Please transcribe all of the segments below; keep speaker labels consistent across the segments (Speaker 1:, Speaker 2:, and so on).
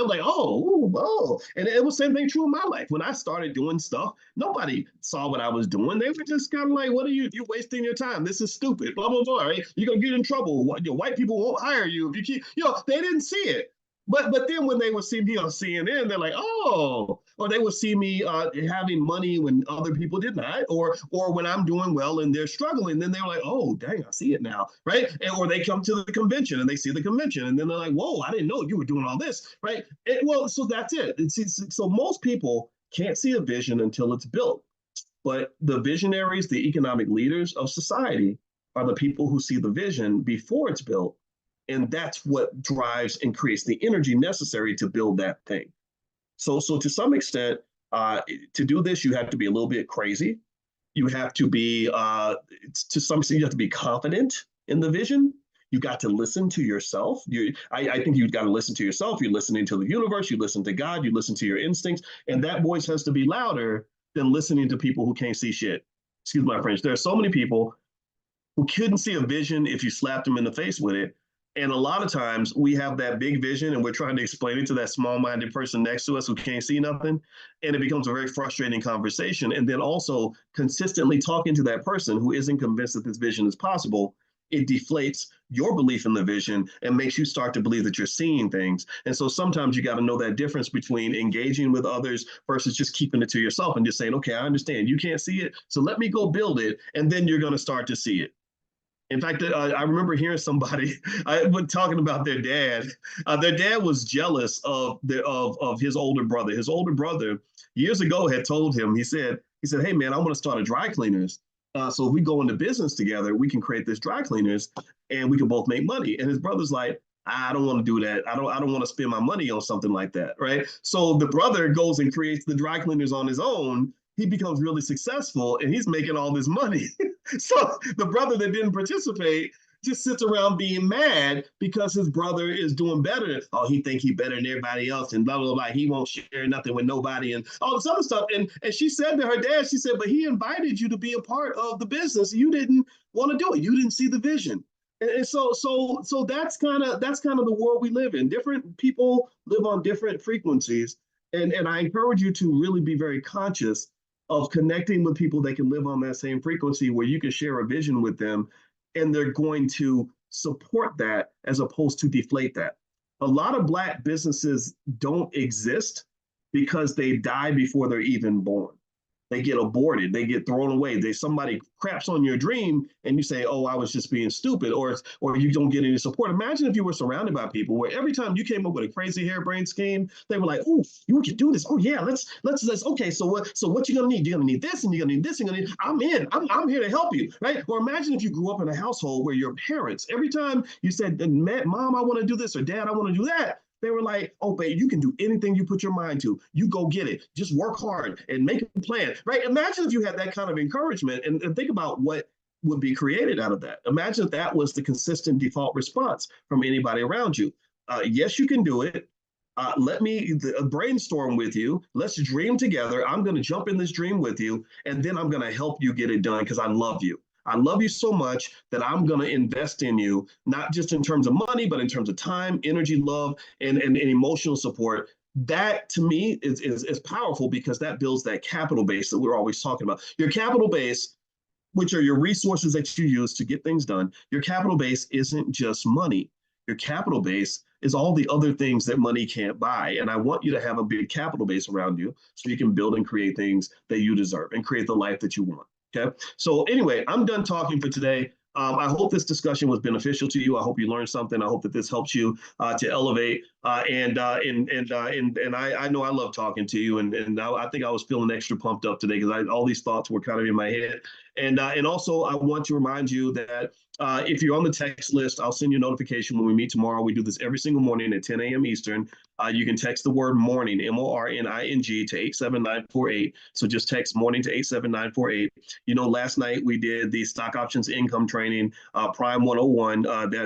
Speaker 1: was like, oh, ooh, oh. And it was the same thing true in my life. When I started doing stuff, nobody saw what I was doing. They were just kind of like, what are you, you're wasting your time. This is stupid, blah, blah, blah, right? You're going to get in trouble. White people won't hire you if you keep, they didn't see it. But then when they would see me on CNN, they're like, oh, or they would see me having money when other people did not, or when I'm doing well and they're struggling, then they're like, oh, dang, I see it now, right? Or they come to the convention and they see the convention, and then they're like, whoa, I didn't know you were doing all this, right? Well, so that's it. So most people can't see a vision until it's built, but the visionaries, the economic leaders of society, are the people who see the vision before it's built, and that's what drives and creates the energy necessary to build that thing. So to some extent, to do this, you have to be a little bit crazy. You have to be, to some extent, you have to be confident in the vision. You got to listen to yourself. I think you've got to listen to yourself. You're listening to the universe. You listen to God. You listen to your instincts, and that voice has to be louder than listening to people who can't see shit. Excuse my French. There are so many people who couldn't see a vision if you slapped them in the face with it. And a lot of times we have that big vision and we're trying to explain it to that small-minded person next to us who can't see nothing. And it becomes a very frustrating conversation. And then also consistently talking to that person who isn't convinced that this vision is possible, it deflates your belief in the vision and makes you start to believe that you're seeing things. And so sometimes you got to know that difference between engaging with others versus just keeping it to yourself and just saying, okay, I understand you can't see it, so let me go build it. And then you're going to start to see it. In fact, I remember hearing somebody talking about their dad. Their dad was jealous of his older brother. His older brother years ago had told him, he said, hey man, I want to start a dry cleaners. So if we go into business together, we can create this dry cleaners and we can both make money. And his brother's like, I don't want to do that. I don't want to spend my money on something like that, right? So the brother goes and creates the dry cleaners on his own. He becomes really successful and he's making all this money. So the brother that didn't participate just sits around being mad because his brother is doing better. Oh, he think he better than everybody else and blah, blah, blah. He won't share nothing with nobody and all this other stuff. And she said to her dad, she said, but he invited you to be a part of the business. You didn't want to do it. You didn't see the vision. And so that's kind of the world we live in. Different people live on different frequencies. And I encourage you to really be very conscious of connecting with people that can live on that same frequency where you can share a vision with them and they're going to support that as opposed to deflate that. A lot of Black businesses don't exist because they die before they're even born. They get aborted, they get thrown away. Somebody craps on your dream and you say, oh, I was just being stupid, or you don't get any support. Imagine if you were surrounded by people where every time you came up with a crazy harebrained scheme, they were like, oh, you can do this. Oh yeah, let's okay, so what you gonna need? You're gonna need this and you're gonna need this and you're gonna need, I'm here to help you, right? Or imagine if you grew up in a household where your parents, every time you said, Mom, I want to do this, or Dad, I want to do that, they were like, oh, babe, you can do anything you put your mind to. You go get it. Just work hard and make a plan, right? Imagine if you had that kind of encouragement and think about what would be created out of that. Imagine if that was the consistent default response from anybody around you. Yes, you can do it. Let me brainstorm with you. Let's dream together. I'm going to jump in this dream with you, and then I'm going to help you get it done because I love you. I love you so much that I'm going to invest in you, not just in terms of money, but in terms of time, energy, love, and emotional support. That to me is powerful because that builds that capital base that we're always talking about. Your capital base, which are your resources that you use to get things done, your capital base isn't just money. Your capital base is all the other things that money can't buy. And I want you to have a big capital base around you so you can build and create things that you deserve and create the life that you want. Okay. So anyway, I'm done talking for today. I hope this discussion was beneficial to you. I hope you learned something. I hope that this helps you to elevate. And I know I love talking to you. And I think I was feeling extra pumped up today because all these thoughts were kind of in my head. And also, I want to remind you that if you're on the text list, I'll send you a notification when we meet tomorrow. We do this every single morning at 10 a.m. Eastern. You can text the word morning, MORNING, to 87948. So just text morning to 87948. You know, last night we did the stock options income training, Prime 101.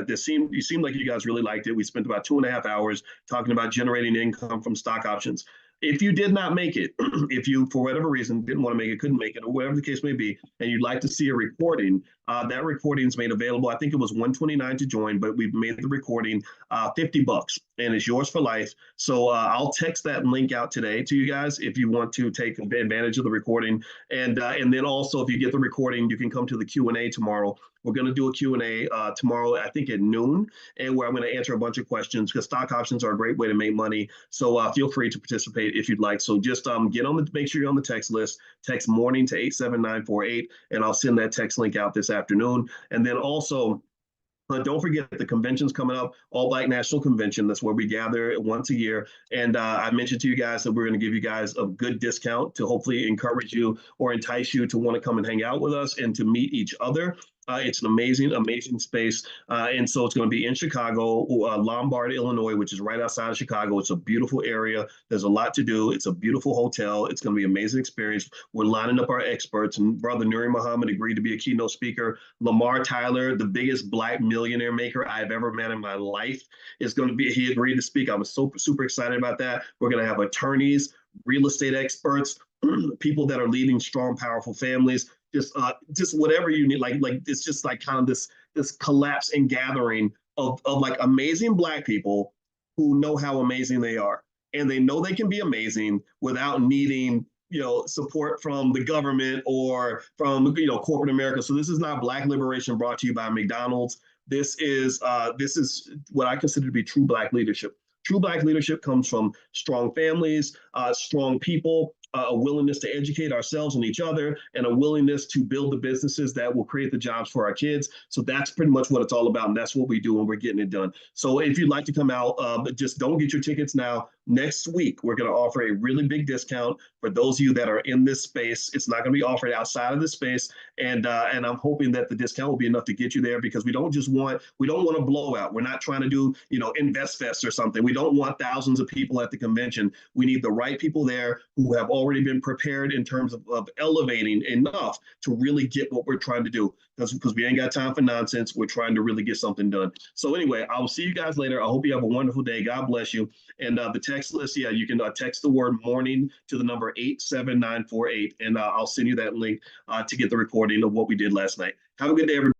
Speaker 1: You seemed like you guys really liked it. We spent about 2.5 hours talking about generating income from stock options. If you did not make it, if you, for whatever reason, didn't want to make it, couldn't make it, or whatever the case may be, and you'd like to see a recording, that recording is made available. I think it was 129 to join, but we've made the recording $50, and it's yours for life. So I'll text that link out today to you guys if you want to take advantage of the recording. And then also, if you get the recording, you can come to the Q&A tomorrow. We're going to do a Q&A tomorrow, I think at noon, and where I'm going to answer a bunch of questions, because stock options are a great way to make money. So feel free to participate if you'd like. So just make sure you're on the text list. Text morning to 87948, and I'll send that text link out this afternoon. And then also, don't forget the convention's coming up, All Black National Convention. That's where we gather once a year. And I mentioned to you guys that we're going to give you guys a good discount to hopefully encourage you or entice you to want to come and hang out with us and to meet each other. It's an amazing, amazing space. And so it's going to be in Chicago, Lombard, Illinois, which is right outside of Chicago. It's a beautiful area. There's a lot to do. It's a beautiful hotel. It's going to be an amazing experience. We're lining up our experts, and Brother Nuri Muhammad agreed to be a keynote speaker. Lamar Tyler, the biggest Black millionaire maker I've ever met in my life, is going to be, he agreed to speak. I was so super excited about that. We're going to have attorneys, real estate experts, people that are leading strong, powerful families, just whatever you need. Like it's just like kind of this collapse and gathering of like amazing Black people who know how amazing they are, and they know they can be amazing without needing support from the government or from corporate America. So this is not Black liberation brought to you by McDonald's. This is what I consider to be true Black leadership. True Black leadership comes from strong families, strong people, a willingness to educate ourselves and each other, and a willingness to build the businesses that will create the jobs for our kids. So that's pretty much what it's all about, and that's what we do, and we're getting it done. So if you'd like to come out, but just don't get your tickets now. Next week, we're going to offer a really big discount for those of you that are in this space. It's not going to be offered outside of this space, and I'm hoping that the discount will be enough to get you there, because we don't want a blowout. We're not trying to do Invest Fest or something. We don't want thousands of people at the convention. We need the right people there who have already been prepared in terms of elevating enough to really get what we're trying to do. Because we ain't got time for nonsense. We're trying to really get something done. So anyway, I will see you guys later. I hope you have a wonderful day. God bless you. And the text list, yeah, you can text the word morning to the number 87948, and I'll send you that link to get the recording of what we did last night. Have a good day, everybody.